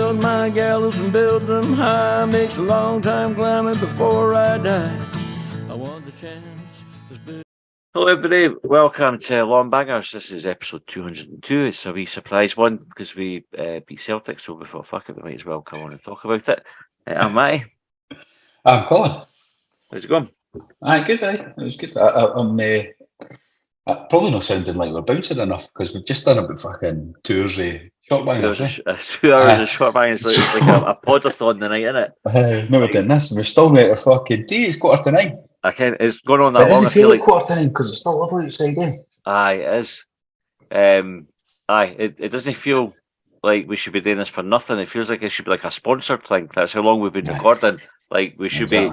build my gallows and build them high. Makes a long time climbing before I die. I want the chance. Hello everybody, welcome to Longbangers. This is episode 202. It's a wee surprise one because we beat Celtic, so we thought, fuck it, we might as well come on and talk about it. I'm Matty. I'm Colin. How's it going? Aye, good, aye. It was good. I'm probably not sounding like we're bouncing enough because we've just done about fucking 2 hours of short bangers. 2 hours of short bangers. It's like a podathon tonight, isn't it? No, we're doing this. We're still made our fucking tea. It's 8:45. I can't. It's going on that It long. doesn't feel like 8:45 because it's still lovely outside, eh? Aye, it is. It doesn't feel like we should be doing this for nothing. It feels like it should be like a sponsored thing. That's how long we've been recording. Like we should be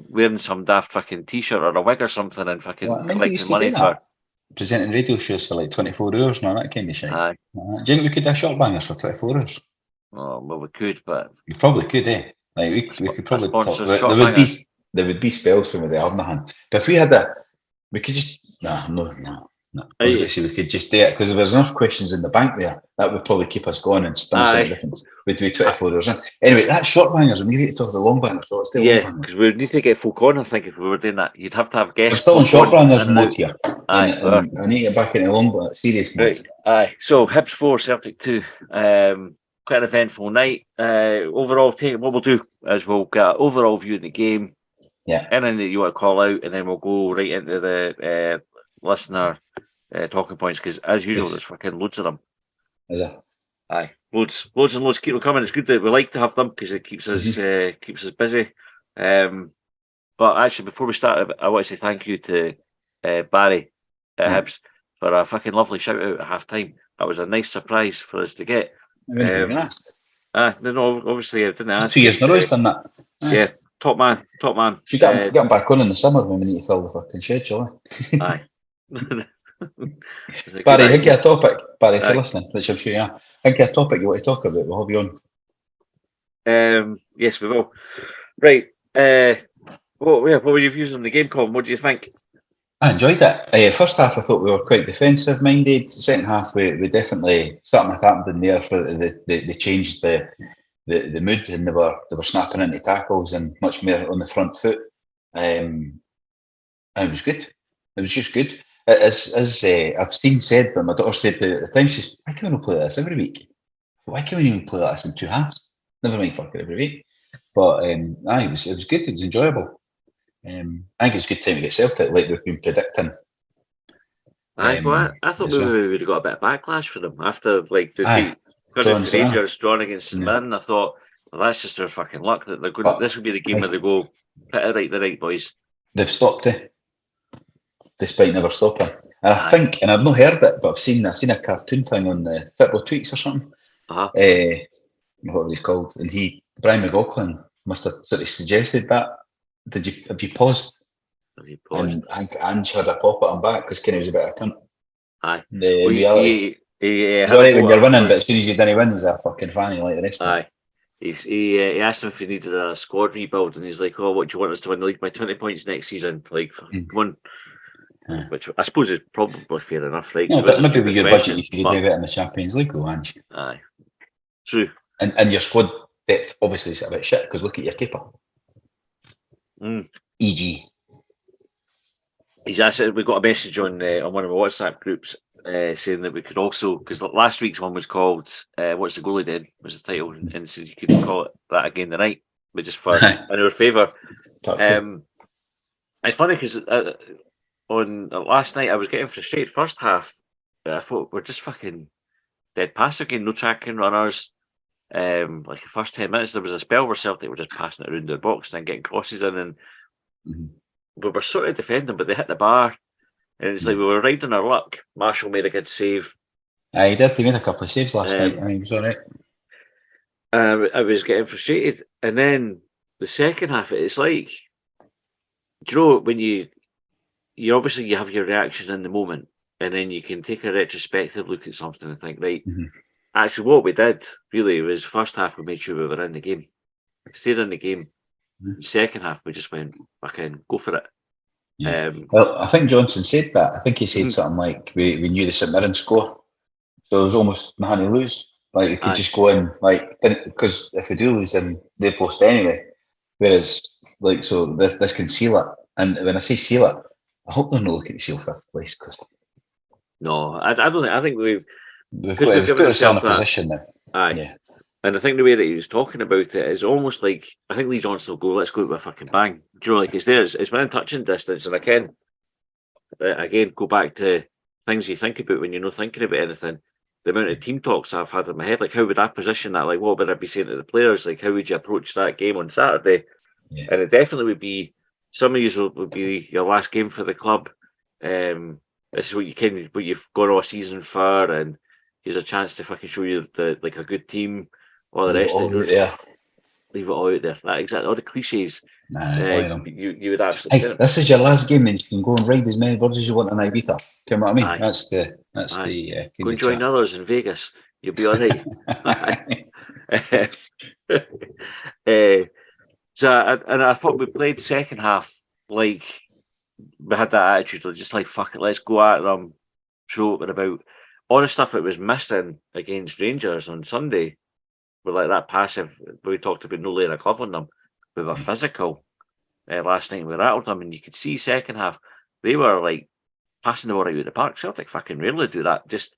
wearing some daft fucking t-shirt or a wig or something and fucking collecting money for presenting radio shows for like 24 hours now, that kind of shit. Aye. Do you think we could do short bangers for 24 hours? Oh, well, we could, but we probably could, eh? Like we could probably talk. There would be spells from the other hand. But if we had we could just no. I was going to say we could just do it because if there's enough questions in the bank there, that would probably keep us going and spin something different. We'd do 24 hours in. Anyway, that's short bangers, and we need to talk about long bangers. So let's do long bangers. Because we would need to get folk on. I think if we were doing that, you'd have to have guests. We're still in short bangers mode here. Aye, I need to get back into long serious mode. Right. Aye. So Hibs 4, Celtic 2. Quite an eventful night. Overall, what we'll do is we'll get an overall view of the game. Yeah. Anything that you want to call out, and then we'll go right into the listener talking points because, as usual, there's fucking loads of them. Is there? Aye, loads and loads keep them coming. It's good that we like to have them because it keeps us busy. But actually, before we start, I want to say thank you to Barry at Hibs for a fucking lovely shout out at half time. That was a nice surprise for us to get. No, obviously I didn't ask. 2 years in a row he's done that. Yeah, top man. Should get him back on in the summer when we need to fill the fucking schedule. Aye. Barry, I think you have a topic. Barry, if you're listening, which I'm sure you are, I think you have a topic you want to talk about. We'll have you on. Yes, we will. Right. What were your views on the game, Colin? What do you think? I enjoyed it. First half, I thought we were quite defensive minded. Second half, we definitely something had happened in there for they changed the mood and they were snapping into tackles and much more on the front foot. And it was good. It was just good. As I've seen said, but my daughter said at the time, she says, "Why can't we play this every week? Why can't we even play this in 2 halves? Never mind fucking every week." But it was good. It was enjoyable. I think it's a good time to get Celtic, like we've been predicting. I thought maybe we would have got a bit of backlash for them after like the Rangers drawn against St Mirren. I thought, well, that's just their fucking luck that they're going. This would be the game where they go pit it right, boys. They've stopped it, despite never stopping. And I think, and I've not heard it, but I've seen a cartoon thing on the football tweets or something. What he's called, and Brian McLaughlin must have sort of suggested that. Have you paused? And I think Ange had a pop at him back because Kenny was a bit of a cunt. Aye. The reality. It's alright when you're winning, but as soon as you didn't win, he's a fucking fanny like the rest of them. He asked him if he needed a squad rebuild, and he's like, "Oh, what do you want us to win the league by 20 points next season?" Like, come on. Which I suppose is probably fair enough, right? No, but maybe with your budget, you should do it in the Champions League, though, Ange. Aye. True. And your squad depth obviously is a bit shit because look at your keeper. E.g. He's actually, we got a message on one of my WhatsApp groups saying that we could also, because last week's one was called "What's the Goalie Did?" was the title, and so you could call it that again tonight, but just for in our favour. It's funny because on last night I was getting frustrated. First half, I thought we're just fucking dead passive again, no tracking runners. Like the first 10 minutes, there was a spell where Celtic were just passing it around their box and getting crosses in, and we were sort of defending, but they hit the bar, and it's like we were riding our luck. Marshall made a good save. He did. He made a couple of saves last night. I think he was alright. I was getting frustrated, and then the second half, it's like, do you know when you obviously you have your reaction in the moment, and then you can take a retrospective look at something and think, right. Actually, what we did really was first half we made sure we were in the game, stayed in the game. Second half we just went fucking go for it. Yeah. Well, I think Johnson said that. I think he said something like we knew the St Mirren score, so it was almost nothing to lose. Like, we could just go in, like, because if we do lose, then they've lost anyway. Whereas, like, so this can seal it. And when I say seal it, I hope they're not looking to seal fifth place, because No, I don't think. I think we've we've because we've put given ourselves ourselves in a that. position now. Aye. Yeah. And I think the way that he was talking about it is almost like, I think Lee Johnson will go, let's go with a fucking bang. Do you know, like, it's there, it's within touching distance. And again, go back to things you think about when you're not thinking about anything. The amount of team talks I've had in my head, like, how would I position that? Like, what would I be saying to the players? Like, how would you approach that game on Saturday? Yeah. And it definitely would be, some of you would be your last game for the club. This is what you've gone all season for, and here's a chance to fucking show you a good team. All the Leave it rest all of it, out there. leave it all out there. That exactly, all the cliches. All of them. You would absolutely. Hey, this is your last game, then you can go and ride as many birds as you want in Ibiza. Do you know what I mean? Aye. That's the Go and join others in Vegas. You'll be all right. And I thought we played second half like we had that attitude of just like, fuck it, let's go at them, show what we're about. All the stuff that was missing against Rangers on Sunday were like that passive. We talked about no laying a glove on them. We were physical last night. We rattled them, and you could see second half they were like passing the ball out of the park. Celtic fucking rarely do that. Just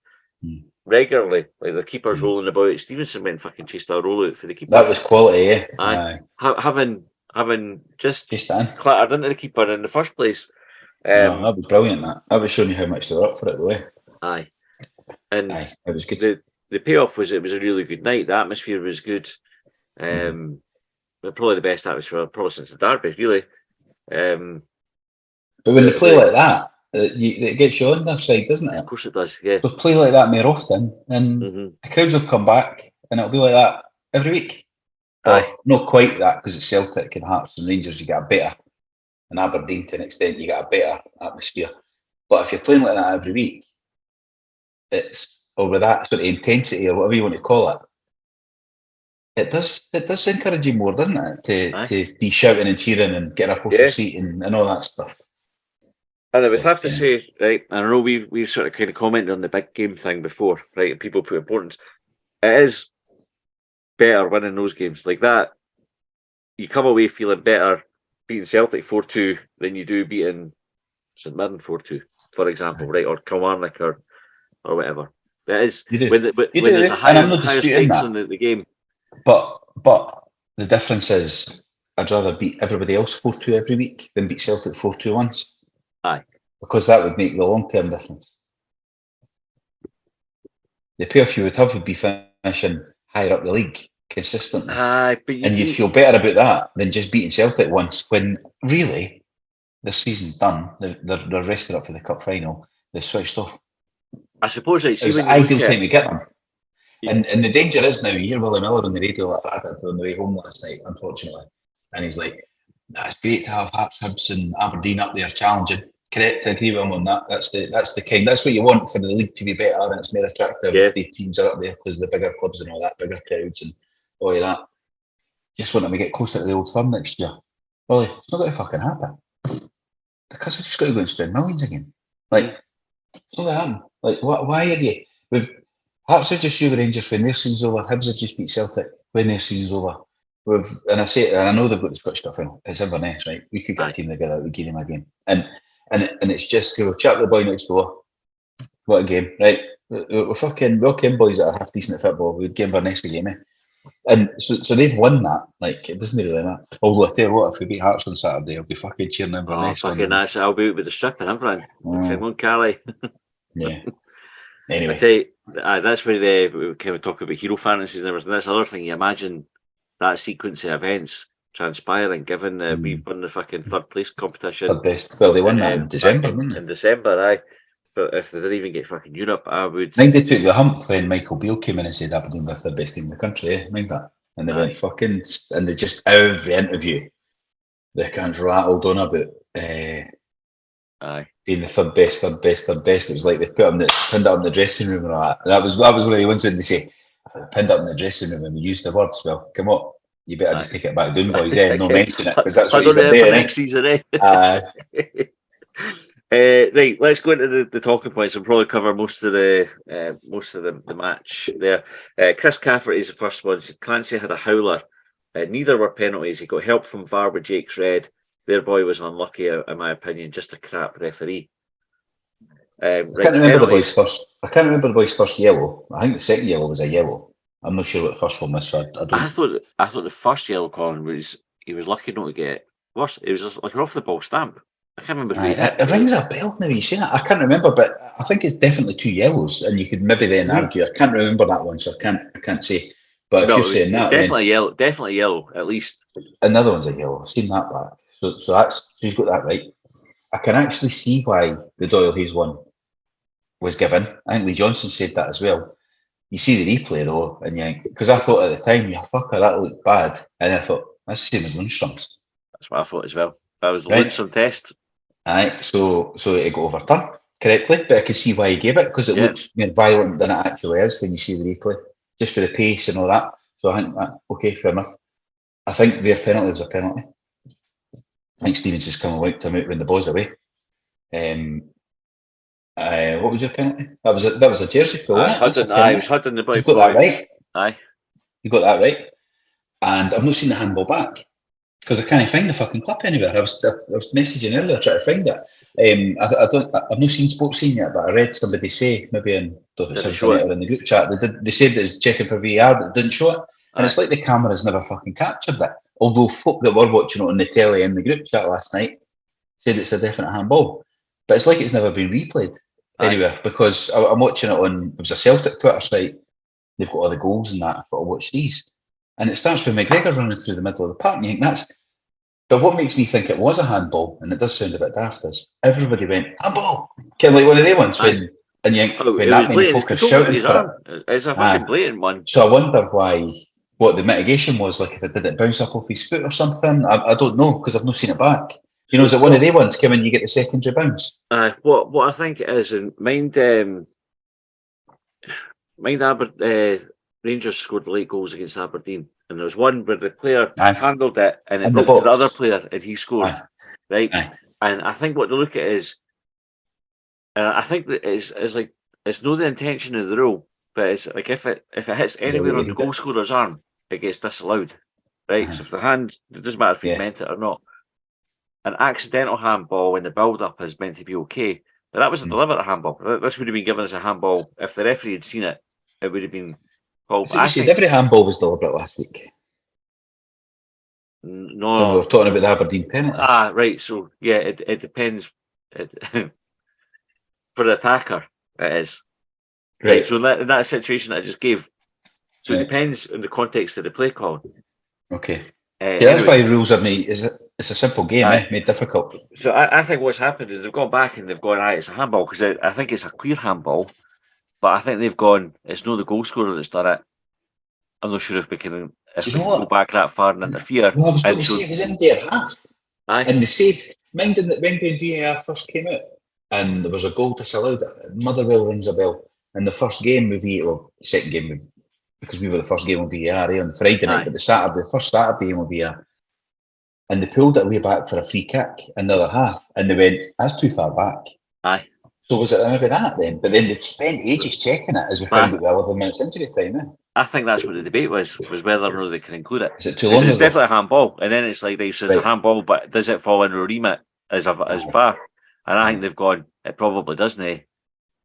regularly, like the keeper's rolling about. Stevenson went fucking chased a rollout for the keeper. That was quality, yeah. Aye. Having just done. clattered into the keeper in the first place. No, that was brilliant. That was showing you how much they were up for it, the way. Aye, and it was good. The payoff was it was a really good night. The atmosphere was good. Probably the best atmosphere probably since the derby, really. But when they play like that, it gets you on their side, doesn't it? Of course it does, yeah. So play like that more often, and the crowds will come back, and it'll be like that every week. Or not quite that, because it's Celtic and Hearts and Rangers, you get a better, and Aberdeen to an extent, you get a better atmosphere. But if you're playing like that every week, or with that sort of intensity, or whatever you want to call it, it does encourage you more, doesn't it? To be shouting and cheering and get up off your seat and all that stuff. And I would have to say, right, I know we've sort of kind of commented on the big game thing before, right? And people put importance. It is better winning those games like that. You come away feeling better beating Celtic 4-2 than you do beating St Mirren 4-2, for example, right? Or Kilmarnock or whatever. That is when there's a higher stakes in the game. But the difference is, I'd rather beat everybody else 4-2 every week than beat Celtic 4-2 once. Aye. Because that would make the long-term difference. The payoff you would have would be finishing higher up the league consistently. And you'd feel better about that than just beating Celtic once, when really the season's done. They're rested up for the cup final. They've switched off. I suppose it was the ideal time to get them. Yeah. And the danger is now, you hear Willie Miller on the radio like that on the way home last night, unfortunately. And he's like, it's great to have Hearts, Hibs and Aberdeen up there challenging. Correct, I agree with him on that. That's what you want for the league to be better, and it's more attractive if the teams are up there because of the bigger clubs and all that, bigger crowds and all of that. Just want them to get closer to the Old Firm next year. Well, it's not going to fucking happen. Because they've just got to go and spend millions again. Like, it's not going to happen. Like, why are you? Hearts have just shoot the Rangers when their season's over. Hibs have just beat Celtic when their season's over. And I know they've got the Scottish Cup final. It's Inverness, right? We could get a team together, we give them a game. And it's just, we'll chat to the boy next door. What a game, right? We're ken boys that are half decent at football. We'd give Inverness a game, eh? And so they've won that. Like, it doesn't really matter. Although I tell you what, if we beat Hearts on Saturday, I'll be fucking cheering Inverness. I'll be out with the strip and everything. Come on, Cali. Yeah. Anyway. I tell you, that's where we kind of talk about hero fantasies and everything. That's the other thing. You imagine that sequence of events transpiring, given that we've won the fucking third place competition. Third best. Well, they won that in December, didn't they? In December, aye. But if they didn't even get fucking Europe, I would. I think they took the hump when Michael Beale came in and said Aberdeen were the best team in the country, eh? Mind that? And they went fucking, and they just, every interview, they kind of rattled on about being the third best. It was like they pinned it up in the dressing room and all that. And that was one of the ones when they say, pinned up in the dressing room and we used the words, well, come on, you better just take it back down, boys, no mention it, because that's what he's doing, next season, eh? Right, let's go into the talking points and probably cover most of the match there. Chris Cafferty is the first one. So Clancy had a howler. Neither were penalties. He got help from VAR with Jake's red. Their boy was unlucky, in my opinion. Just a crap referee. I can't remember the boy's first. I can't remember the boy's first yellow. I think the second yellow was a yellow. I'm not sure what the first one was. So I don't. I thought the first yellow, Colin, was he was lucky not to get worse. It was just like an off the ball stamp. I can't remember who he hit. It rings a bell now you say that. I can't remember, but I think it's definitely 2 yellows, and you could maybe then argue. I can't remember that one, so I can't say. But if you're saying that, definitely yellow, at least. Another one's a yellow. I've seen that back. So that's he's got that right. I can actually see why the Doyle Hayes one was given. I think Lee Johnson said that as well. You see the replay though, and you think, because I thought at the time, yeah, fucker, that looked bad, and I thought that's the same as Lundstrom's. That's what I thought as well. That was the Lundstrom test. Aye, so it got overturned correctly, but I can see why he gave it, because it looks more violent than it actually is when you see the replay, just for the pace and all that. So I think that, okay, fair enough. I think their penalty was a penalty. I think Stevens just come and wiped him out when the ball's away. What was your penalty? That was a jersey pull, wasn't it? It was Hudden the boy. You got that right. Aye, you got that right. And I've not seen the handball back because I can't find the fucking clip anywhere. I was messaging earlier trying to find it. I've not seen Sports Scene yet, but I read somebody say maybe in the group chat they said that it's checking for VAR, but it didn't show it. And it's like the camera's never fucking captured that. Although folk that were watching it on the telly in the group chat last night said it's a definite handball, but it's like it's never been replayed anywhere, because I'm watching it on. There was a Celtic Twitter site. They've got all the goals and that. I thought I'll watch these, and it starts with McGregor running through the middle of the park. And you think that's. But what makes me think it was a handball, and it does sound a bit daft, is everybody went handball, kind of like one of the ones when. And you think when that many folk are shouting for it, it's a fucking blatant one. So I wonder why. What the mitigation was, like if did it bounce up off his foot or something? I don't know, because I've not seen it back. You know, is it one of the ones, Kevin, you get the secondary bounce? What I think it is, and mind Rangers scored the late goals against Aberdeen, and there was one where the player handled it and it broke to the other player and he scored, right? And I think what to look at is, I think that it's like it's not the intention of the rule, but it's like if it hits anywhere on the goal scorer's arm, it gets disallowed, right? So if the hand, it doesn't matter if he's meant it or not. An accidental handball when the build-up is meant to be okay, but that was a deliberate handball. This would have been given as a handball if the referee had seen it. It would have been called. I think every handball was deliberate last week. No, when we were talking about the Aberdeen penalty. Right. So yeah, it depends. For the attacker, it is. Right. So in that situation I just gave, so it depends on the context of the play call. Okay. That's why rules are made. It's a simple game, made difficult. So I think what's happened is they've gone back and they've gone, it's a handball, because I think it's a clear handball, but I think they've gone, it's not the goal scorer that's done it. I'm not sure if we can go back that far and interfere. Well, I was going to say it was in their half. And they said, mind that when VAR first came out and there was a goal disallowed, Motherwell rings a bell. In the first game with second game because we were the first game on VAR on the Friday night, but the first Saturday game on VAR, and they pulled it way back for a free kick in the other half, and they went, that's too far back. So was it maybe that then? But then they spent ages checking it as we found out 11 minutes into the time. I think that's what the debate was whether or not they can include it. Is it too long? It's definitely a handball, and then it's like, so it's a handball, but does it fall in a remit as VAR? And I think they've gone, it probably doesn't.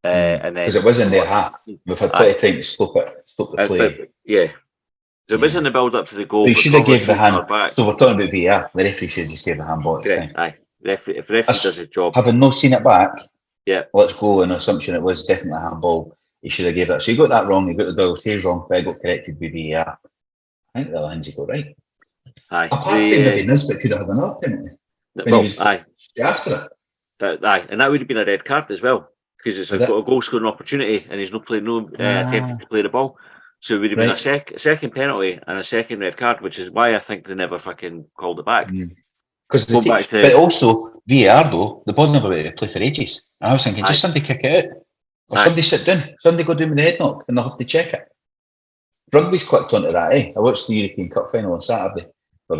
Because it was in their half. We've had plenty of time to stop the play. So it was in the build up to the goal. So you should have gave the hand back. So we're talking about VAR. The referee should just give the handball at the time. If the referee does his job. Having not seen it back, let's go on assumption it was definitely a handball. He should have gave that. So you got that wrong. You got the Doyle Hayes wrong, but I got corrected by VAR. I think the lines you got right. Apart from maybe Nisbet could have had another penalty. After it. And that would have been a red card as well, because it's got a goal scoring opportunity and he's not attempting to play the ball. So it would have been a second penalty and a second red card, which is why I think they never fucking called it back. But also VAR though, the ball never went to play for ages. And I was thinking, just somebody kick it out, or somebody sit down, somebody go down with the head knock, and they'll have to check it. Rugby's clicked onto that. I watched the European Cup final on Saturday, or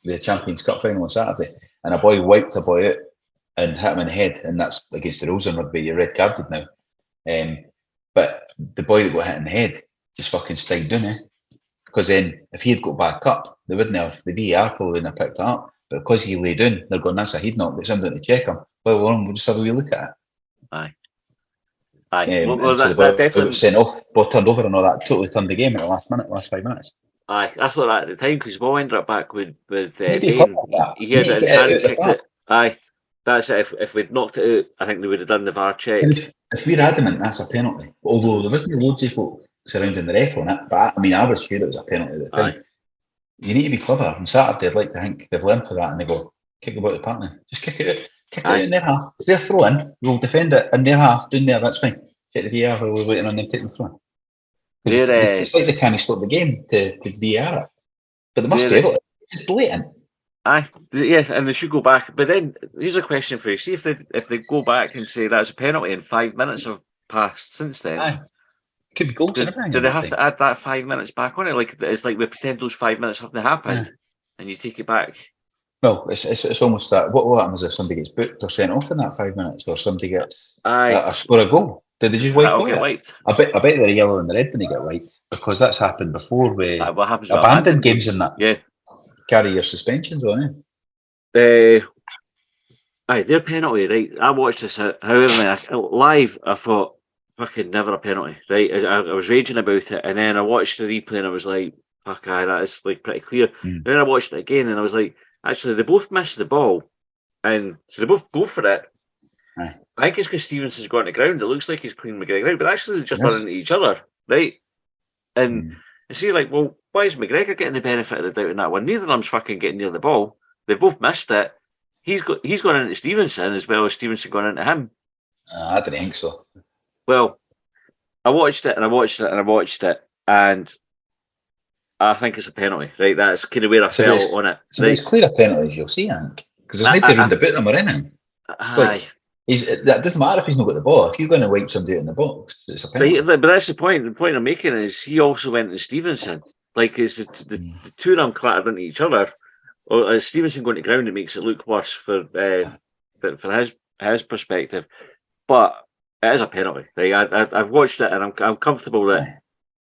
the Champions Cup final on Saturday, and a boy wiped a boy out and hit him in the head, and that's against the rules in rugby. You're red carded now. But the boy that got hit in the head just fucking stayed doing it. Because then, if he had got back up, they wouldn't have, the VAR probably wouldn't have picked it up. But because he lay down, they're going, that's a head knock, get somebody to check him. Well, we'll just have a wee look at it. Aye. Well, And so that the boy definitely got sent off, ball turned over and all that, totally turned the game in the last 5 minutes. Aye, I thought that at the time because Ball ended up back with Maybe Bain. that. He had You it need in to his get it hand, out of the kicked park. it. Aye, that's it. If we'd knocked it out, I think they would have done the VAR check. If we're adamant, that's a penalty. Although there wasn't loads of folk surrounding the ref on it, but I was sure it was a penalty at the time. Aye. You need to be clever. On Saturday, I'd like to think they've learned for that and they go, kick about the park now. Just kick it out. Kick it out in their half. If they're throwing, we'll defend it in their half, down there, that's fine. Check the VAR while we're waiting on them taking the throw. It's like they can't stop the game to VAR it. But they must be able to. It's blatant. Aye, yeah, and they should go back. But then, here's a question for you. See if they go back and say that's a penalty and 5 minutes have passed since then. Aye. Could be goals and everything. Do they have to add that 5 minutes back on it? Like it's like we pretend those 5 minutes haven't happened, and you take it back. Well, it's almost that. What will happen is if somebody gets booked or sent off in that 5 minutes, or somebody gets score a goal? Did they just wipe it? Wiped. I bet they're yellow and the red when they get wiped because that's happened before with what happens abandoned games and that. Yeah, carry your suspensions on it. Aye, their penalty, right? I watched this however live. I thought, fucking never a penalty, right? I was raging about it, and then I watched the replay, and I was like, fuck, aye, that is like pretty clear. Then I watched it again, and I was like, actually, they both missed the ball, and so they both go for it. Aye. I think it's because Stevenson's gone to ground. It looks like he's clean McGregor ground, but actually they just run into each other, right? And you see, like, well, why is McGregor getting the benefit of the doubt in that one? Neither of them's fucking getting near the ball. They've both missed it. He's gone into Stevenson as well as Stevenson gone into him. I didn't think so. Well, I watched it and I watched it and I watched it, and I think it's a penalty, right? That's kind of where I fell on it. So it's clear a penalty as you'll see, Hank, because there's nobody round about them or anything. Aye. That doesn't matter if he's not got the ball. If you're going to wipe somebody out in the box, it's a penalty. But that's the point. The point I'm making is he also went to Stevenson. Like, it's the two of them clattered into each other. Or is Stevenson going to ground? It makes it look worse for his perspective. But it is a penalty. Like, I've watched it and I'm comfortable that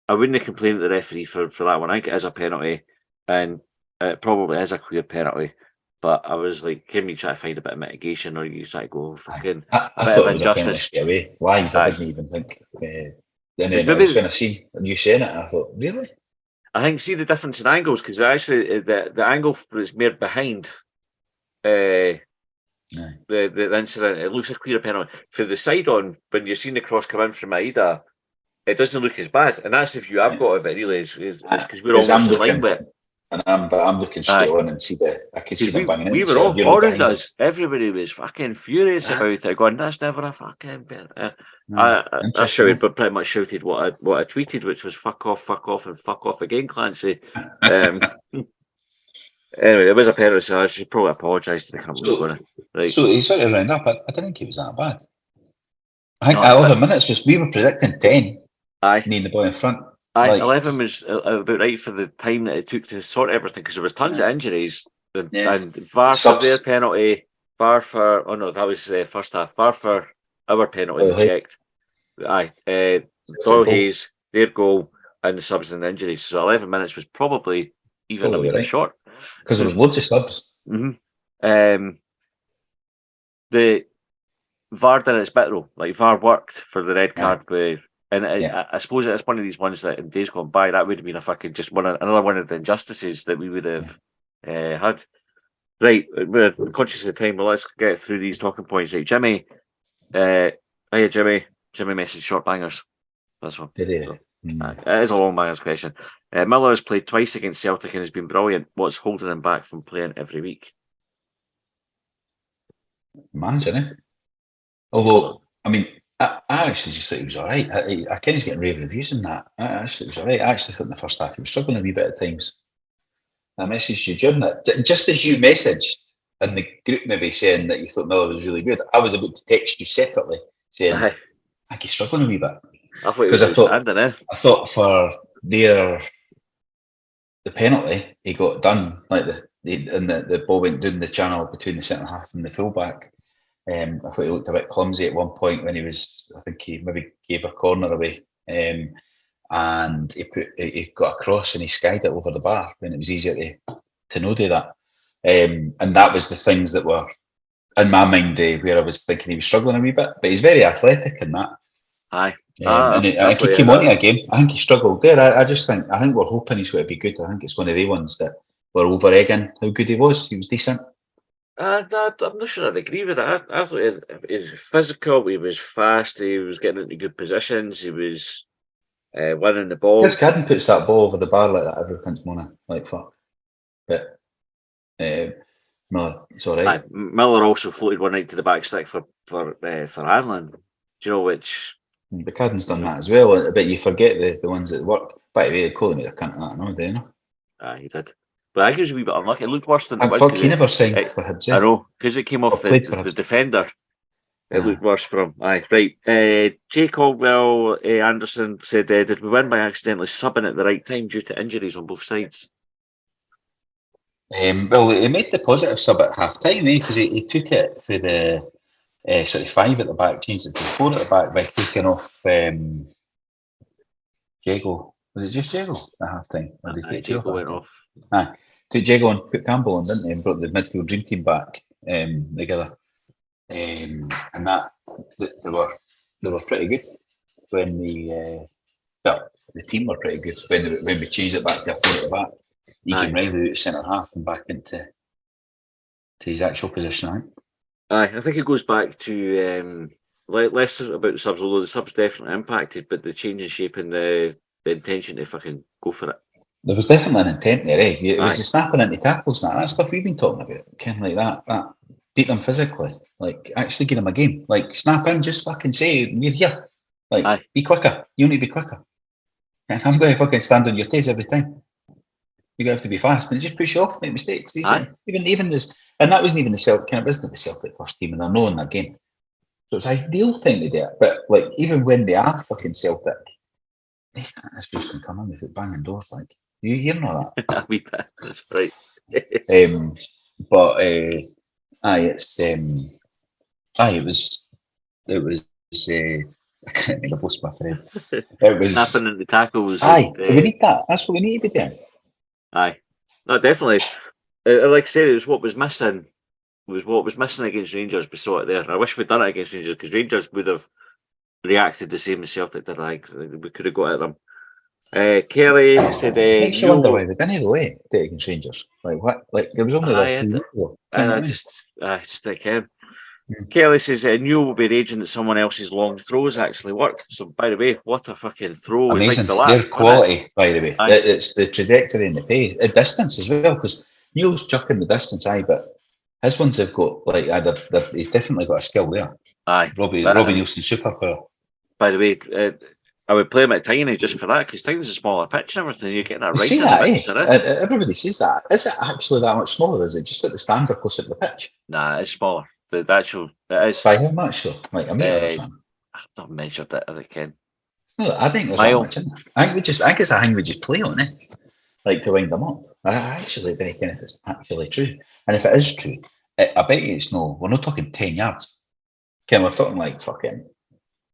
I wouldn't complain at the referee for that one. I think it is a penalty, and it probably is a clear penalty. But I was like, can we try to find a bit of mitigation, or you try to go fucking I bit thought of it was injustice? A penalty straight away. Live, I didn't even think. Then I was going to see you saying it, and I thought, really? I think see the difference in angles, because actually the angle was more behind the incident. It looks a clear penalty. For the side on, when you're seeing the cross come in from Aida, it doesn't look as bad, and that's the view I've got of it. Really, is because we're almost in line with it. And I'm looking straight on and I can see them banging in. We were all around us. Everybody was fucking furious about it, going, "That's never a fucking penalty." I shouted, but pretty much shouted what I tweeted, which was "fuck off," and "fuck off" again, Clancy. Anyway, it was a penalty, so I should probably apologise to the company. So he sort of round up. I didn't think it was that bad. I think 11 minutes was. We were predicting 10. Aye, me and the boy in front. 11 was about right for the time that it took to sort everything, because there was tons of injuries. And VAR for their penalty, VAR for that was first half. VAR for our penalty checked. Doyle Hayes, their goal, and the subs and injuries. So 11 minutes was probably even a wee bit short, because there was loads of subs. The VAR did its bit though. Like, VAR worked for the red card. And I suppose it's one of these ones that in days gone by, that would have been another one of the injustices that we would have had. Right, we're conscious of the time, but let's get through these talking points. Right, Jimmy, hiya Jimmy. Jimmy messaged short bangers. That's one. Did he? So, it is a long bangers question. Miller has played twice against Celtic and has been brilliant. What's holding him back from playing every week? Managing it. Although, I mean, I actually just thought he was all right. I kind of getting rave reviews on that. I actually was all right. I actually thought in the first half he was struggling a wee bit at times. I messaged you during it, just as you messaged in the group, maybe saying that you thought Miller was really good. I was about to text you separately saying, I think he's struggling a wee bit. I thought he was outstanding. I thought for the penalty he got done, like the ball went down the channel between the centre half and the fullback. I thought he looked a bit clumsy at one point when I think he maybe gave a corner away. And he got across and he skied it over the bar when it was easier to no do that. And that was the things that were in my mind where I was thinking he was struggling a wee bit, but he's very athletic in that. Aye. I think he came on a game. I think he struggled there. I think we're hoping he's going to be good. I think it's one of the ones that we're over egging how good he was. He was decent. I'm not sure I'd agree with that. I thought he was physical, he was fast, he was getting into good positions, he was winning the ball. Chris Cadden puts that ball over the bar like that every cunt's morning. Like, fuck. But, no, it's all right. Miller also floated one night to the back stick for Hanlon, which... But Cadden's done that as well, but you forget the ones that work. By the way, they call him a cunt of that, no, do you know? He did. But I think it was a wee bit unlucky. It looked worse than it was. Fuck, he never signed for Hibs. I know, because it came off the defender. It looked worse for him. Aye, right. Jay Caldwell Anderson said, did we win by accidentally subbing at the right time due to injuries on both sides? Well, he made the positive sub at half time, because he took it for the 5 at the back, changed it to 4 at the back by taking off Jago. Was it just Jago at half time? Jago went off. Aye. Took Jago and put Campbell on, didn't he? And brought the midfield dream team back together. And that they were pretty good when the team were pretty good when we changed it back to a 4 at the back. Egan Riley out of centre half and back into his actual position, I think. Aye, I think it goes back to less about the subs, although the subs definitely impacted, but the change in shape and the intention to fucking go for it. There was definitely an intent there, eh? It was the snapping into tackles and that stuff we've been talking about, kind of like that beat them physically, like actually give them a game, like snap in, just fucking say we're here, like be quicker, you need to be quicker, and I'm going to fucking stand on your toes every time. You're going to have to be fast and just push you off, make mistakes. Even this, and that wasn't even the Celtic, it wasn't the Celtic first team, and they're not in that game, so it's ideal time to do it. But like even when they are fucking Celtic, they can't this place can come in with it banging doors, like you hear all that. That's right. But it was I can't think of what's my friend. It was snapping into tackles. We need that. That's what we need to be doing. Aye, no, definitely. Like I said, it was what was missing. Against Rangers. We saw it there. I wish we'd done it against Rangers because Rangers would have reacted the same as Celtic did. Like we could have got at them. Kelly said, makes you wonder why they didn't do it against Rangers. Like what? Like it was only like 2 years ago. I just can. Kelly says Newell will be raging that someone else's long throws actually work. So by the way, what a fucking throw! Amazing. Like Their quality, by the way. It's the trajectory and the pace, the distance as well. Because Newell's chucking the distance, but his ones have got like either he's definitely got a skill there. Aye, Robbie Nielsen superpower. By the way. I would play him at Tiny just for that because Tiny's a smaller pitch and everything. You're getting that right. See that, everybody says that. Is it actually that much smaller? Is it just that the stands are closer to the pitch? Nah, it's smaller. The actual it is. By how much though? Like a metre or something? I've not measured it as I can. No, I think there's that much in there. I think it's a thing we just play on it, like to wind them up. I actually don't know if it's actually true, and if it is true, I bet you it's no. We're not talking 10 yards. Ken, we're talking like fucking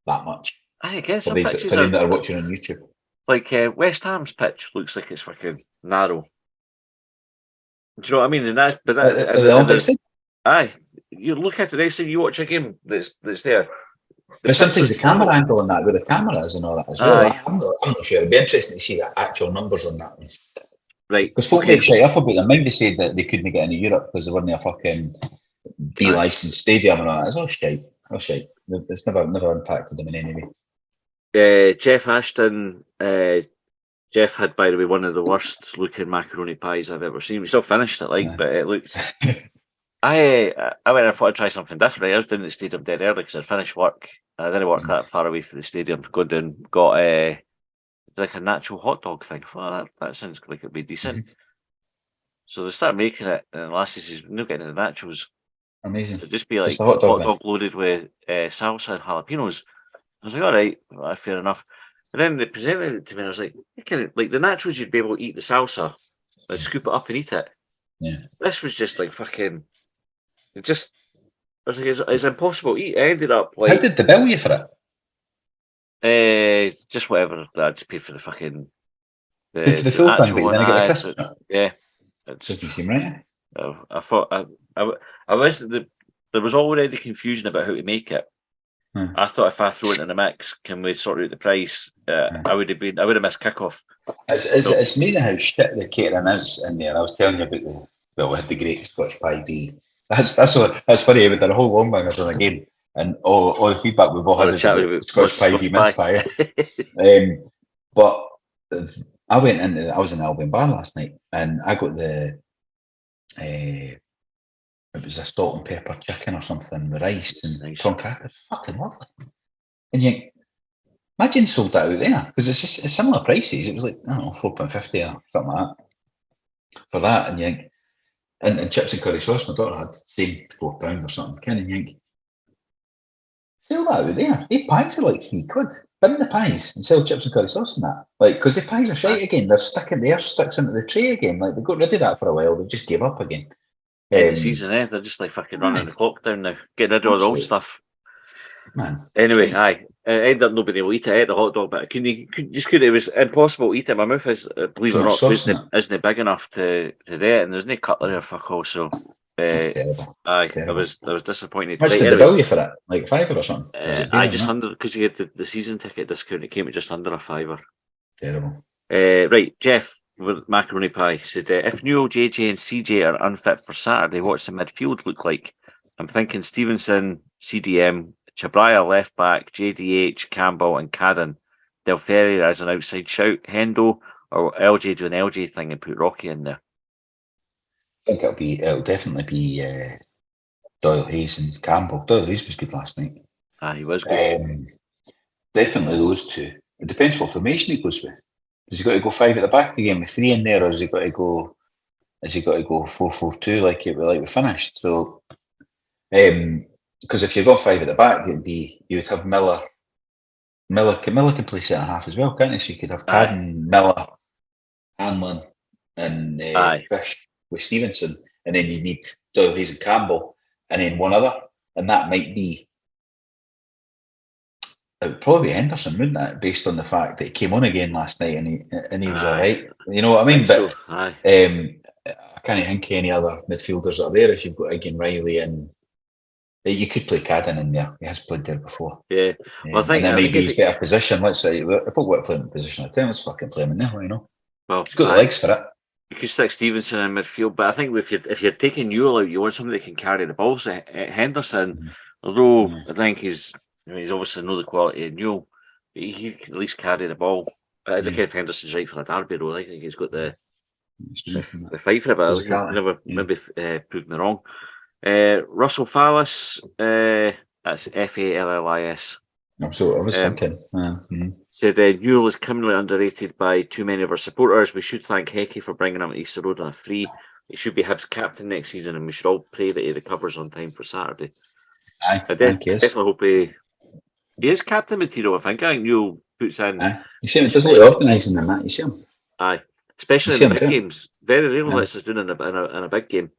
that much. I guess some pitches that are watching on YouTube. Like West Ham's pitch looks like it's fucking narrow. Do you know what I mean? And that's but aye, you look at it next time you watch a game that's there. But sometimes the camera angle on that, where the camera is and all that as well. I'm not sure. It'd be interesting to see the actual numbers on that one. Right. Because folk get shite up about them. Mind they said that they couldn't get into Europe because they weren't a fucking B licensed stadium and all that. It's all shite. It's never impacted them in any way. Jeff Ashton, Jeff had, by the way, one of the worst looking macaroni pies I've ever seen. We still finished it, but it looked. I went and thought I'd try something different. I was down at the stadium dead early because I'd finished work. I didn't work that far away from the stadium. Got like a natural hot dog thing. I thought that sounds like it'd be decent. So they started making it, and Lassie says, "We're not getting the naturals." Amazing. It'd just be like hot dog loaded with salsa and jalapenos. I was like, all right, fair enough. And then they presented it to me, and I was like, like the naturals, you'd be able to eat the salsa and scoop it up and eat it. Yeah. This was just like fucking, just was like, it's impossible to eat. I ended up How like, did they bill you for it? just whatever. I just paid for the fucking The the full thing, actual but you one. didn't get the It's, crisps. yeah, Doesn't it's. seem right. I thought I was there was already confusion about how to make it. Hmm. I thought if I throw it in the mix, can we sort out the price? I would have missed kickoff. It's amazing how shit the catering is in there. I was telling you about we had the great Scotch pie V. That's funny. We did a whole Longbangers on a game, and all the feedback we've all Or had the is chat about about what's Scotch the pie v Scotch mince pie? pie. But I was in Albion Bar last night, and I got it was a salt and pepper chicken or something with rice and Nice. prawn crackers. Fucking lovely. And you imagine sold that out there because it's similar prices. It was like, I don't know, £4.50 or something like that for that. And you think, and chips and curry sauce, my daughter had the same £4 or something. And you think, sell that out there. They pies are like £3. Bin the pies and sell chips and curry sauce and that. Like, because the pies are shite again. They're sticking the air sticks into the tray again. Like, they got rid of that for a while. They just gave up again. End of season, They're just like fucking running the clock down now. Getting rid of all the old stuff. Man. Anyway, ended up nobody will eat it. I ate the hot dog, but it was impossible to eat it. My mouth is, believe it Too or much not, sauce in it. isn't big enough to do it, and there's no cutlery or fuck all. So, That's terrible. I Terrible. was disappointed. How much Right, did they anyway, bill you for it? Like £5 or something? Was it I paying just that? under because you had the season ticket discount. It came at just under £5. Terrible. Right, Jeff with macaroni pie said, if Newell, JJ, and CJ are unfit for Saturday, what's the midfield look like? I'm thinking Stevenson, CDM, Chabraya left back, JDH, Campbell, and Cadden. Del Ferreira as an outside shout, Hendo, or LJ do an LJ thing and put Rocky in there. I think it'll definitely be Doyle Hayes and Campbell. Doyle Hayes was good last night. He was good. Definitely those two. It depends what formation he goes with. Has he got to go 5 at the back again with 3 in there, or has he got to go 4-4-2 like we finished? So because if you're going 5 at the back, you would have Miller. Miller could play centre half as well, can't he? So you could have Cadden, Miller, Hanlon, and Fish with Stevenson, and then you need Doyle Hayes and Campbell, and then one other, and that might be. It would probably be Henderson, wouldn't it? Based on the fact that he came on again last night and he was all right. You know what I mean? But So. I can't think of any other midfielders that are there. If you've got Egan Riley and you could play Cadden in there. He has played there before. Yeah. Well, and then maybe his better position. Let's say if I want to play in the position I tell, let's fucking play him in there. You know. Well, he's got the legs for it. You could stick Stevenson in midfield, but I think if you're taking Newell out, you want somebody that can carry the ball. So Henderson, although I think he's obviously know the quality of Newell, he can at least carry the ball. I think if Henderson's right for a derby, though, I think he's got the fight for it. But maybe proved me wrong. Russell Fallis, that's Fallis. That's what I was thinking. Said Newell is criminally underrated by too many of our supporters. We should thank Hecky for bringing him to Easter Road on a free. He should be Hibs captain next season, and we should all pray that he recovers on time for Saturday. I definitely hope he is captain material. I think Newell puts in. You see him, does a lot of organising in that. You see him. Aye, especially in the big games. Very rarely lets us doing in a big game.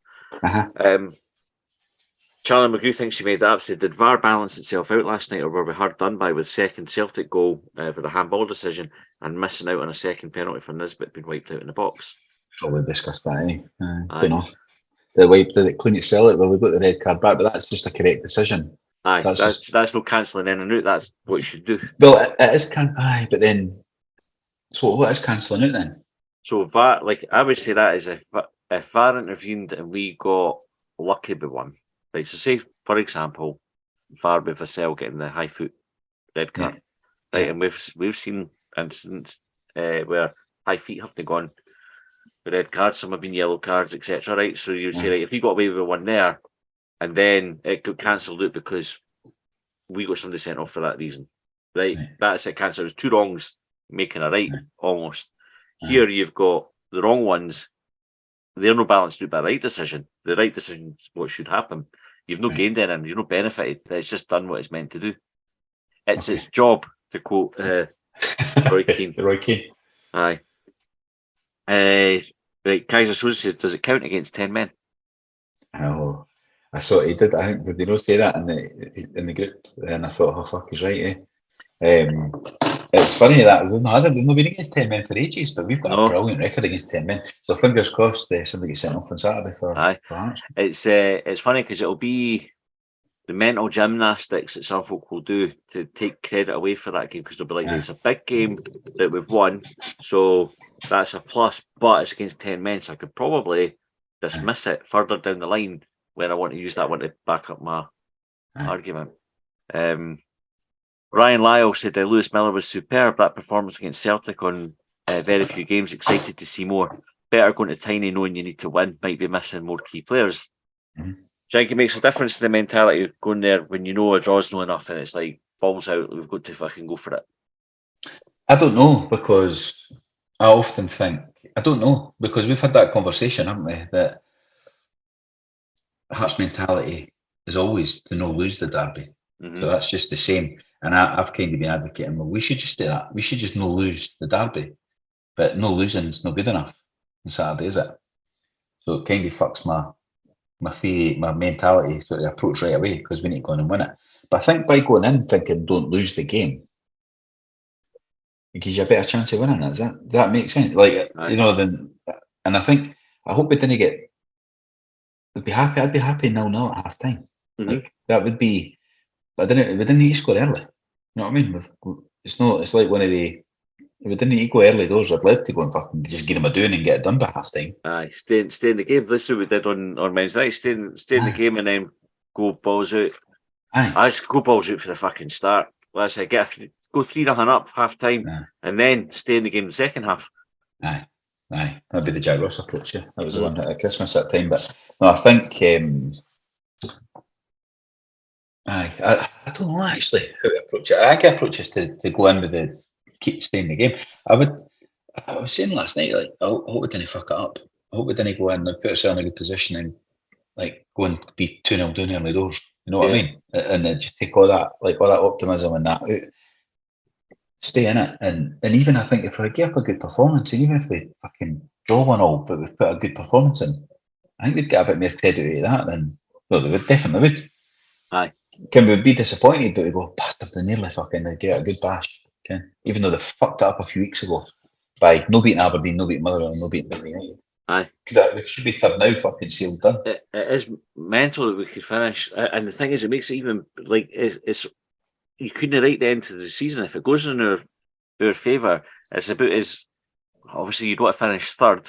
Charlie McGrew thinks she made that up. Said, did VAR balance itself out last night, or were we hard done by with second Celtic goal for the handball decision and missing out on a second penalty for Nisbet being wiped out in the box? Probably discussed that. Don't know. Did it clean itself out? Well, we got the red card back, but that's just a correct decision. Aye, that's no cancelling in and out. That's what you should do. Well, it is but then, so what is cancelling out then? So VAR, I would say that is if VAR intervened and we got lucky with one. Right, so say, for example, VAR with Vassell getting the high foot red card. Yeah. Right, and we've seen incidents where high feet have gone with red cards, some have been yellow cards, etc. Right, so you'd say, right, if we got away with one there, and then it got cancelled out because we got somebody sent off for that reason. Right, that's it. Cancelled. It was 2 wrongs making a right almost. Here you've got the wrong ones. They're no balanced out by right decision. The right decision is what should happen. You've no gained anything. You've no benefited. It's just done what it's meant to do. It's its job, to quote Roy Keane. Roy Keane. Aye. Right, Kaiser Souza says, does it count against 10 men? Oh, I saw he did. I think did they not say that in the group? And I thought, oh fuck, he's right. It's funny that we've not been against 10 men for ages, but we've got a No, brilliant record against 10 men. So fingers crossed, somebody gets sent off on Saturday for aye. Hearts. It's funny because it'll be the mental gymnastics that some folk will do to take credit away for that game, because they'll be like, Aye. it's a big game that we've won, so that's a plus, but it's against 10 men, so I could probably dismiss it further down the line when I want to use that one to back up my argument. Ryan Lyle said that Lewis Miller was superb. That performance against Celtic on very few games. Excited to see more. Better going to Tiny knowing you need to win. Might be missing more key players. Mm-hmm. Do you think it makes a difference to the mentality of going there when you know a draw's not enough and it's like, balls out, we've got to fucking go for it? I don't know, because I often think, I don't know, because we've had that conversation, haven't we, that Hearts' mentality is always to no lose the derby. Mm-hmm. So that's just the same. And I've kind of been advocating, well, we should just do that. We should just no lose the derby. But no losing's not good enough on Saturday, is it? So it kind of fucks my theory, my mentality sort of approach right away, because we need to go in and win it. But I think by going in thinking don't lose the game, it gives you a better chance of winning it. Does that make sense? Like, Aye. you know, then, and I hope we didn't get. I'd be happy 0-0 at half time. Mm-hmm. Like that would be. But we didn't need to score early. You know what I mean? It's like one of the. We didn't need to go early doors. I'd love to go and fucking just get them a doing and get it done by half time. Aye, stay in the game. This is what we did on Wednesday night. Stay in the game and then go balls out. Aye. I just go balls out for the fucking start. Let's say go 3-0 up half time, and then stay in the game the second half. Aye, that'd be the Jack Ross approach. Yeah, that was the one at Christmas that time. But no, I think. I don't know actually how to approach it. I think I approach is to go in with the keep staying in the game. I was saying last night, like, I hope we didn't fuck it up. I hope we didn't go in and put ourselves in a good position and like go and be 2-0 down early doors. You know what I mean? And then just take all that optimism and that out. Stay in it, and even I think if we give up a good performance, and even if we fucking draw 1-1, but we've put a good performance in, I think they'd get a bit more credit out of that than, well, they definitely would. Aye. Can we be disappointed, but we go, bastard, they nearly fucking they get a good bash. Okay? Even though they fucked it up a few weeks ago by no beating Aberdeen, no beating Motherwell, no beating Dundee United. Aye. We should be third now, fucking sealed done. It is mental that we could finish, and the thing is, it makes it even like it's you couldn't write the end to the season if it goes in our favour. It's about as obviously you'd want to finish third,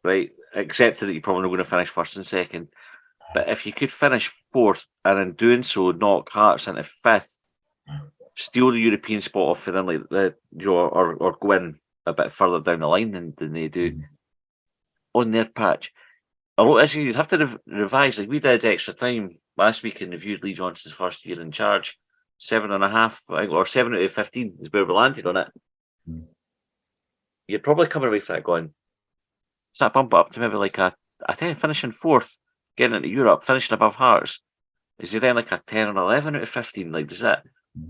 right? Except that you're probably not going to finish first and second. But if you could finish fourth and in doing so knock Hearts into fifth, steal the European spot off for them, like or go in a bit further down the line than they do on their patch. Actually, you'd have to revise. Like we did extra time last week and reviewed Lee Johnson's first year in charge. 7.5, I think, or 7 out of 15 is where we landed on it. You're probably coming away from it going, does that bump up to maybe like I think finishing fourth, getting into Europe, finishing above Hearts? Is it then like a 10 or 11 out of 15? Like, does that?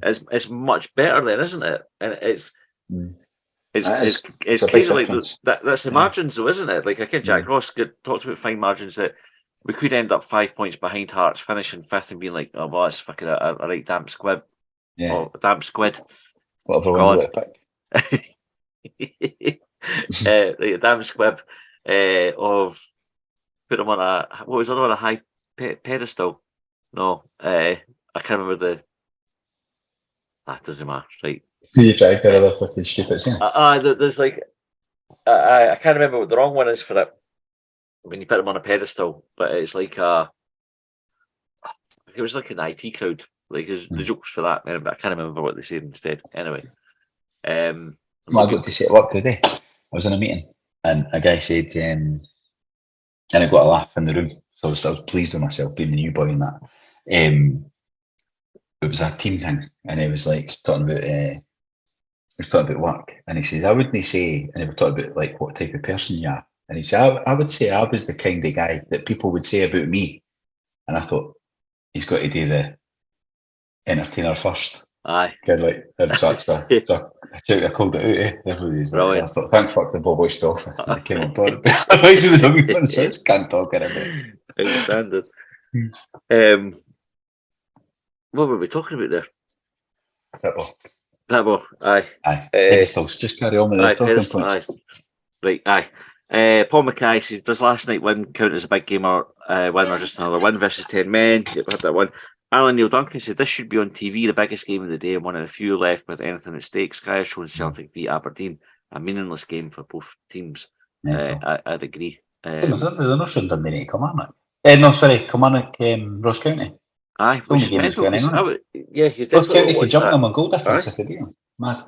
It's much better then, isn't it? And it's crazy. Like that's the margins, though, isn't it? Like I get Jack Ross talked about fine margins that we could end up 5 points behind Hearts, finishing fifth and being like, oh well, that's fucking a right damn squib. Yeah. Or damn squid. Whatever one you pick. Like a damn squib of put them on a high pedestal. No, I can't remember the. That doesn't matter, right? You try to get other fucking stupid thing. There's like I can't remember what the wrong one is for it when you put them on a pedestal, but it's like it was like an IT crowd. Like the jokes for that, but I can't remember what they said instead. Anyway, I got to say at work today. I was in a meeting and a guy said, and I got a laugh in the room, so I was pleased with myself being the new boy in that. It was a team thing, and he was like talking about work, and he says, I wouldn't say, and he was talking about like what type of person you are, and he said, I would say I was the kind of guy that people would say about me, and I thought he's got to do the entertainer first. Aye. Kind of like, so I called it out, eh? Everybody's like, I thought, thank fuck the Bob washed off. I came on board. Otherwise, he would have been on this can't talk about it. Outstanding. What were we talking about there? Football. Football, aye. Pedestals. Just carry on with the talking pedestal, points. aye. Right, aye. Paul Mackay says, does last night win count as a big game or win or just another win versus 10 men? Yep, I had that one. Alan Neil Duncan said, this should be on TV, the biggest game of the day and one of the few left with anything at stake. Sky has shown Celtic beat Aberdeen. A meaningless game for both teams. I'd agree. They're not showing Dundee United Kilmarnock. No, sorry, Kilmarnock, Ross County. Aye, which is mental. You Ross County could jump that. them on goal difference if they beat them. Mad.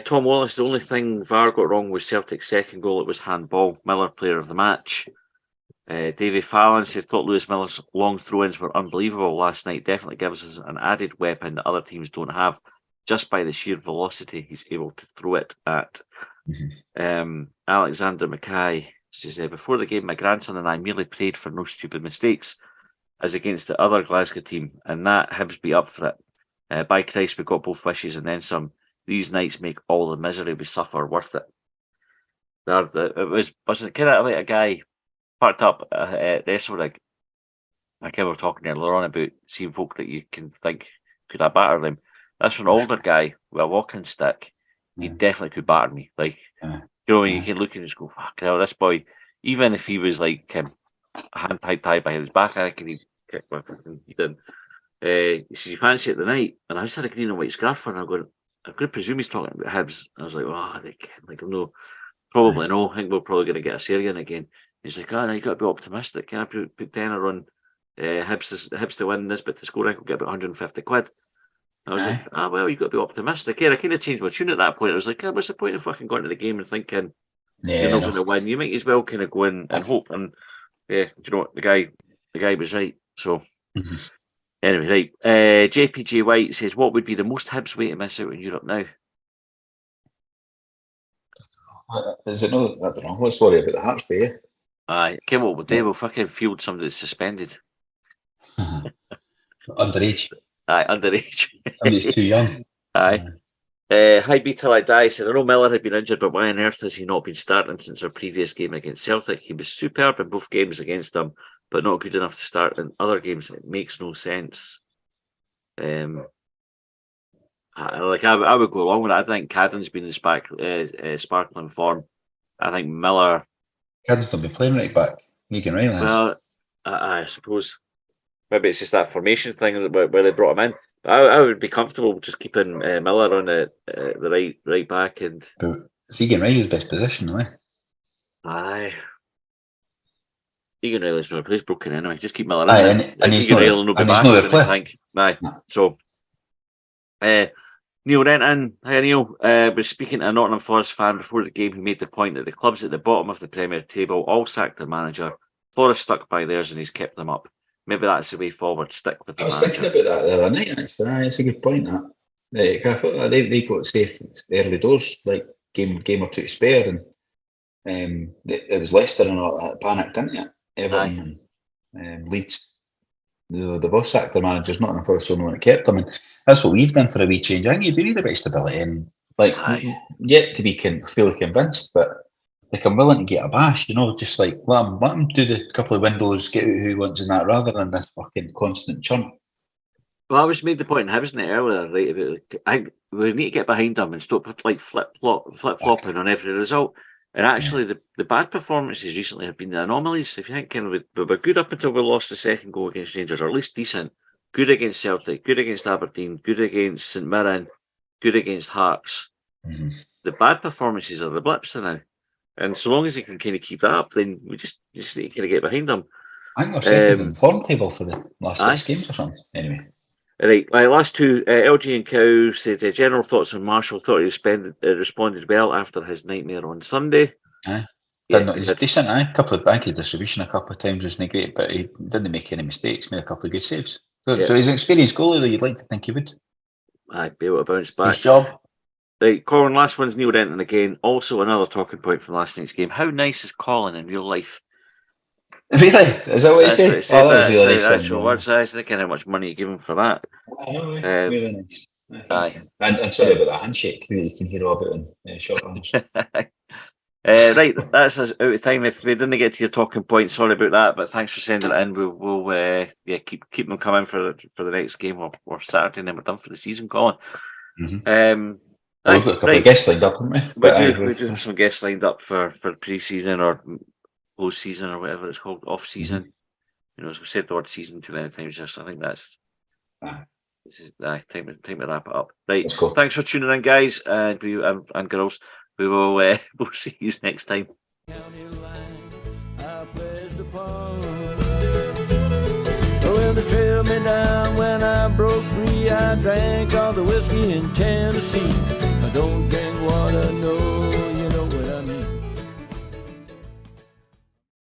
Tom Wallace, the only thing VAR got wrong was Celtic's second goal. It was handball. Miller, player of the match. Davy Fallon said, thought Lewis Miller's long throw-ins were unbelievable last night. Definitely gives us an added weapon that other teams don't have, just by the sheer velocity he's able to throw it at. Alexander Mackay says, before the game, my grandson and I merely prayed for no stupid mistakes, as against the other Glasgow team, and that Hibs beat up for it. By Christ, we got both wishes and then some. These nights make all the misery we suffer worth it. Wasn't kind of like a guy parked up at the Esselrig. I kind of were talking earlier on about seeing folk that you can think could I batter them. That's an older guy with a walking stick. He definitely could batter me. Like, you know, when you can look and just go, fuck hell, this boy, even if he was like a hand tied behind his back, I reckon he'd kick my fucking head in. He says, you fancy it tonight? And I just had a green and white scarf on, and I'm going to presume he's talking about Hibs. I was like, I'm no, probably no. I think we're probably going to get a Syrian again. He's like, no, you got to be optimistic. Can I put tenner on Hibs to win this, but to score, I could get about 150 quid. I was like, well, you've got to be optimistic. Yeah, I kind of changed my tune at that point. I was like, what's the point of fucking going to the game and thinking you're not going to win? You might as well kind of go in and hope. And yeah, do you know what? The guy was right. So anyway, right. JPJ White says, what would be the most Hibs way to miss out in Europe now? Is it no? I don't know. Let's worry about the Hearts Bay. Yeah? Aye, came up with we'll fucking field somebody that's suspended. Underage. Aye, underage. Somebody's too young. Aye. Hi, Beat Till I Die said, I know Miller had been injured, but why on earth has he not been starting since our previous game against Celtic? He was superb in both games against them, but not good enough to start in other games. It makes no sense. I would go along with it. I think Cadden's been in sparkling form. I think Miller. Cadden's not been playing right back. Megan Riley has. Well, I suppose maybe it's just that formation thing where they brought him in. I would be comfortable just keeping Miller on the right back. And but it's Egan Riley's best position, though. Aye. Egan Riley's no place broken anyway. Just keep Miller in. Aye, and he's Egan Riley will be back. I think. Aye. No. So, Neil Renton, hi Neil, was speaking to a Nottingham Forest fan before the game who made the point that the clubs at the bottom of the Premier table all sacked their manager. Forest stuck by theirs and he's kept them up. Maybe that's the way forward. Stick with the manager. I was thinking about that the other night, actually. It's a good point, that. I thought that they got safe early doors, like game or two to spare, and it was Leicester and all that panicked, didn't it? Everton and Leeds. The boss sacked their managers, not enough the only one that kept them, and that's what we've done for a wee change. I think you do need a bit of stability, and yet to be fully convinced, but like I'm willing to get a bash, just like let him do the couple of windows, get out who he wants in that, rather than this fucking constant churn. Well, I was made the point in Hibs earlier, right? About I think we need to get behind them and stop like flip flopping on every result. And actually, the bad performances recently have been the anomalies. If you think we were good up until we lost the second goal against Rangers, or at least decent. Good against Celtic, good against Aberdeen, good against St Mirren, good against Hearts. Mm-hmm. The bad performances are the blips now. And so long as he can kind of keep that up, then we just need to kind of get behind them. I think they're second in the form table for the last 6 games or something. Anyway. Right, last two. LG and Cow said general thoughts on Marshall. Thought he responded well after his nightmare on Sunday. He's decent. A couple of banky distribution a couple of times wasn't great, but he didn't make any mistakes. Made a couple of good saves. So he's an experienced goalie, though. You'd like to think he would. I'd be able to bounce back. His job. Right, Colin. Last one's Neil Renton again. Also another talking point from last night's game. How nice is Colin in real life? Really? Is that what he said? That was really nice. Actual words. I was thinking how much money you give him for that. Really nice. And sorry about that handshake that you can hear all about in short runs. Right, that's us out of time. If we didn't get to your talking point, sorry about that. But thanks for sending it in. We'll keep them coming for the next game or Saturday, and then we're done for the season, Colin. Well, we've got a couple of guests lined up, haven't we? We do have some guests lined up for pre-season or post-season or whatever it's called, off-season. As we've said the word season too many times, so I think that's time to wrap it up. Right, thanks for tuning in, guys, and girls. We will we'll see you next time. Well, they trailed me down when I broke free. I drank all the whiskey in Tennessee. I don't drink water, no.